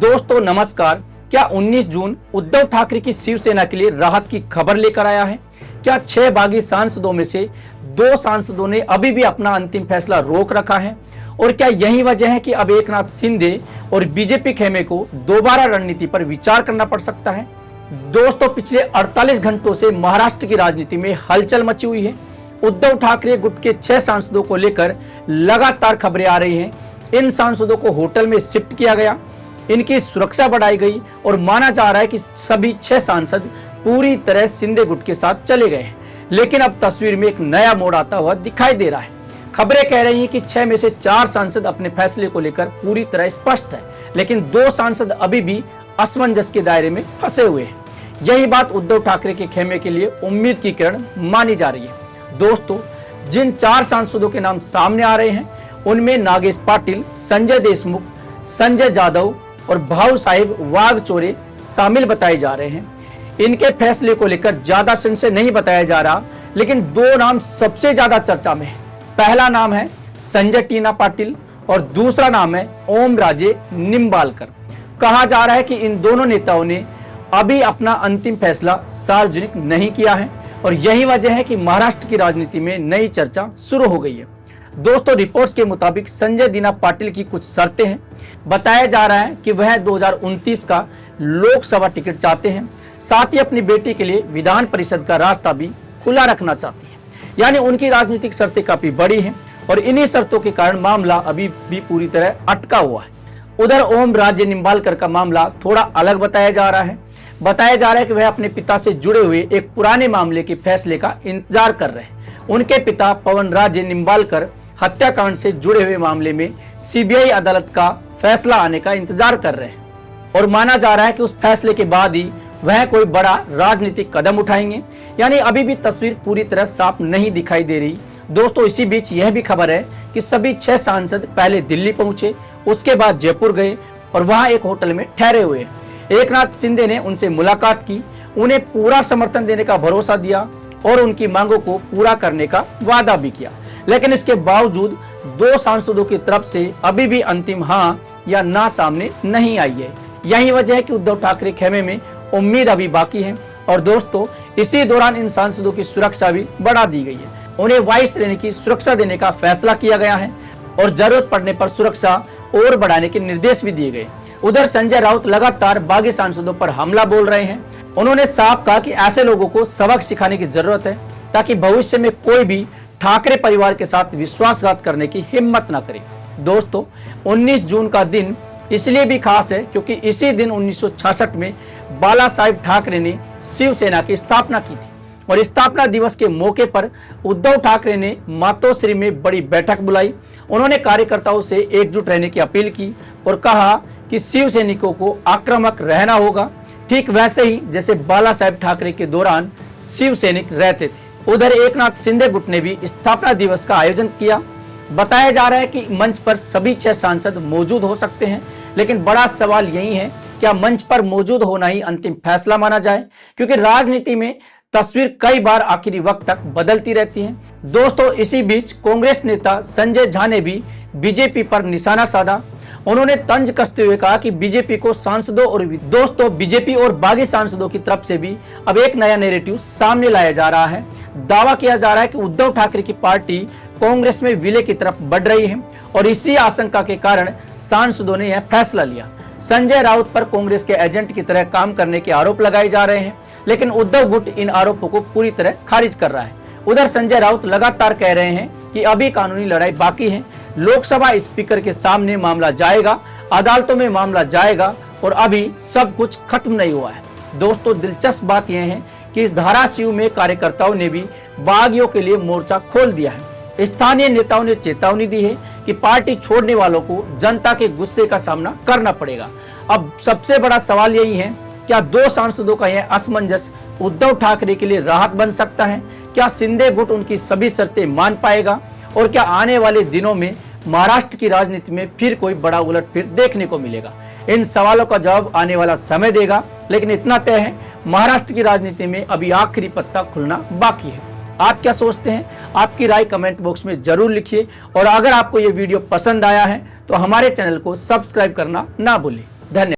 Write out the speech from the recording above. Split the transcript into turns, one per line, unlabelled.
दोस्तों नमस्कार। क्या 19 जून उद्धव ठाकरे की शिवसेना के लिए राहत की खबर लेकर आया है? क्या 6 बागी सांसदों में से 2 सांसदों ने अभी भी अपना अंतिम फैसला रोक रखा है? और क्या यही वजह है कि अब एकनाथ शिंदे और बीजेपी खेमे को दोबारा रणनीति पर विचार करना पड़ सकता है? दोस्तों पिछले 48 घंटों से महाराष्ट्र की राजनीति में हलचल मची हुई है। उद्धव ठाकरे गुट के 6 सांसदों को लेकर लगातार खबरें आ रही हैं। इन सांसदों को होटल में शिफ्ट किया गया, इनकी सुरक्षा बढ़ाई गई और माना जा रहा है कि सभी 6 सांसद पूरी तरह शिंदे गुट के साथ चले गए हैं। लेकिन अब तस्वीर में एक नया मोड़ आता हुआ दिखाई दे रहा है। खबरें कह रही हैं कि 6 में से 4 सांसद अपने फैसले को लेकर पूरी तरह स्पष्ट है, लेकिन 2 सांसद अभी भी असमंजस के दायरे में फंसे हुए हैं। यही बात उद्धव ठाकरे के खेमे के लिए उम्मीद की किरण मानी जा रही है। दोस्तों जिन 4 सांसदों के नाम सामने आ रहे हैं उनमें नागेश पाटिल, संजय देशमुख, संजय जाधव और भाऊ साहिब वाघचौरे शामिल बताए जा रहे हैं। इनके फैसले को लेकर ज्यादा संशय नहीं बताया जा रहा, लेकिन 2 नाम सबसे ज्यादा चर्चा में है। पहला नाम है संजय टीना पाटिल और दूसरा नाम है ओम राजे निम्बालकर। कहा जा रहा है कि इन दोनों नेताओं ने अभी अपना अंतिम फैसला सार्वजनिक नहीं किया है और यही वजह है कि महाराष्ट्र की राजनीति में नई चर्चा शुरू हो गई है। दोस्तों रिपोर्ट्स के मुताबिक संजय दीना पाटिल की कुछ शर्तें हैं। बताया जा रहा है कि वह 2029 का लोकसभा टिकट चाहते हैं, साथ ही अपनी बेटी के लिए विधान परिषद का रास्ता भी खुला रखना चाहती हैं। यानी उनकी राजनीतिक शर्तें काफी बड़ी हैं और इन्हीं शर्तों के कारण मामला अभी भी पूरी तरह अटका हुआ है। उधर ओम राज्य निम्बालकर का मामला थोड़ा अलग बताया जा रहा है। बताया जा रहा है कि वह अपने पिता से जुड़े हुए एक पुराने मामले के फैसले का इंतजार कर रहे हैं। उनके पिता पवन राज्य निम्बालकर हत्याकांड से जुड़े हुए मामले में सीबीआई अदालत का फैसला आने का इंतजार कर रहे हैं और माना जा रहा है कि उस फैसले के बाद ही वह कोई बड़ा राजनीतिक कदम उठाएंगे। यानी अभी भी तस्वीर पूरी तरह साफ नहीं दिखाई दे रही। दोस्तों इसी बीच यह भी खबर है कि सभी 6 सांसद पहले दिल्ली पहुंचे, उसके बाद जयपुर गए और वहां एक होटल में ठहरे हुए। एकनाथ शिंदे ने उनसे मुलाकात की, उन्हें पूरा समर्थन देने का भरोसा दिया और उनकी मांगों को पूरा करने का वादा भी किया। लेकिन इसके बावजूद 2 सांसदों की तरफ से अभी भी अंतिम हाँ या ना सामने नहीं आई है। यही वजह है कि उद्धव ठाकरे खेमे में उम्मीद अभी बाकी है और दोस्तों इसी दौरान इन सांसदों की सुरक्षा भी बढ़ा दी गई है। उन्हें वायु श्रेणी की सुरक्षा देने का फैसला किया गया है और जरूरत पड़ने पर सुरक्षा और बढ़ाने के निर्देश भी दिए गए। उधर संजय राउत लगातार बागी सांसदों पर हमला बोल रहे हैं। उन्होंने साफ कहा कि ऐसे लोगों को सबक सिखाने की जरूरत है ताकि भविष्य में कोई भी ठाकरे परिवार के साथ विश्वासघात करने की हिम्मत न करे। दोस्तों 19 जून का दिन इसलिए भी खास है क्योंकि इसी दिन 1966 में बाला साहेब ठाकरे ने शिवसेना की स्थापना की थी और स्थापना दिवस के मौके पर उद्धव ठाकरे ने मातोश्री में बड़ी बैठक बुलाई। उन्होंने कार्यकर्ताओं से एकजुट रहने की अपील की और कहा कि शिव सैनिकों को आक्रामक रहना होगा, ठीक वैसे ही जैसे बाला साहेब ठाकरे के दौरान शिव सैनिक रहते थे। उधर एकनाथ शिंदे गुट ने भी स्थापना दिवस का आयोजन किया। बताया जा रहा है कि मंच पर सभी 6 सांसद मौजूद हो सकते हैं, लेकिन बड़ा सवाल यही है क्या मंच पर मौजूद होना ही अंतिम फैसला माना जाए, क्योंकि राजनीति में तस्वीर कई बार आखिरी वक्त तक बदलती रहती है। दोस्तों इसी बीच कांग्रेस नेता संजय झा ने भी बीजेपी पर निशाना साधा। उन्होंने तंज कसते हुए कहा कि बीजेपी को सांसदों और दोस्तों बीजेपी और बागी सांसदों की तरफ से भी अब एक नया नैरेटिव सामने लाया जा रहा है। दावा किया जा रहा है कि उद्धव ठाकरे की पार्टी कांग्रेस में विलय की तरफ बढ़ रही है और इसी आशंका के कारण सांसदों ने यह फैसला लिया। संजय राउत पर कांग्रेस के एजेंट की तरह काम करने के आरोप लगाए जा रहे हैं, लेकिन उद्धव गुट इन आरोपों को पूरी तरह खारिज कर रहा है। उधर संजय राउत लगातार कह रहे हैं कि अभी कानूनी लड़ाई बाकी है। लोकसभा स्पीकर के सामने मामला जाएगा, अदालतों में मामला जाएगा और अभी सब कुछ खत्म नहीं हुआ है। दोस्तों दिलचस्प बात यह है कि धाराशिव में कार्यकर्ताओं ने भी बागियों के लिए मोर्चा खोल दिया है। स्थानीय नेताओं ने चेतावनी दी है कि पार्टी छोड़ने वालों को जनता के गुस्से का सामना करना पड़ेगा। अब सबसे बड़ा सवाल यही है, क्या 2 सांसदों का यह असमंजस उद्धव ठाकरे के लिए राहत बन सकता है? क्या शिंदे गुट उनकी सभी शर्तें मान पाएगा और क्या आने वाले दिनों में महाराष्ट्र की राजनीति में फिर कोई बड़ा उलटफेर देखने को मिलेगा? इन सवालों का जवाब आने वाला समय देगा, लेकिन इतना तय है महाराष्ट्र की राजनीति में अभी आखिरी पत्ता खुलना बाकी है। आप क्या सोचते हैं? आपकी राय कमेंट बॉक्स में जरूर लिखिए और अगर आपको ये वीडियो पसंद आया है तो हमारे चैनल को सब्सक्राइब करना ना भूलें। धन्यवाद।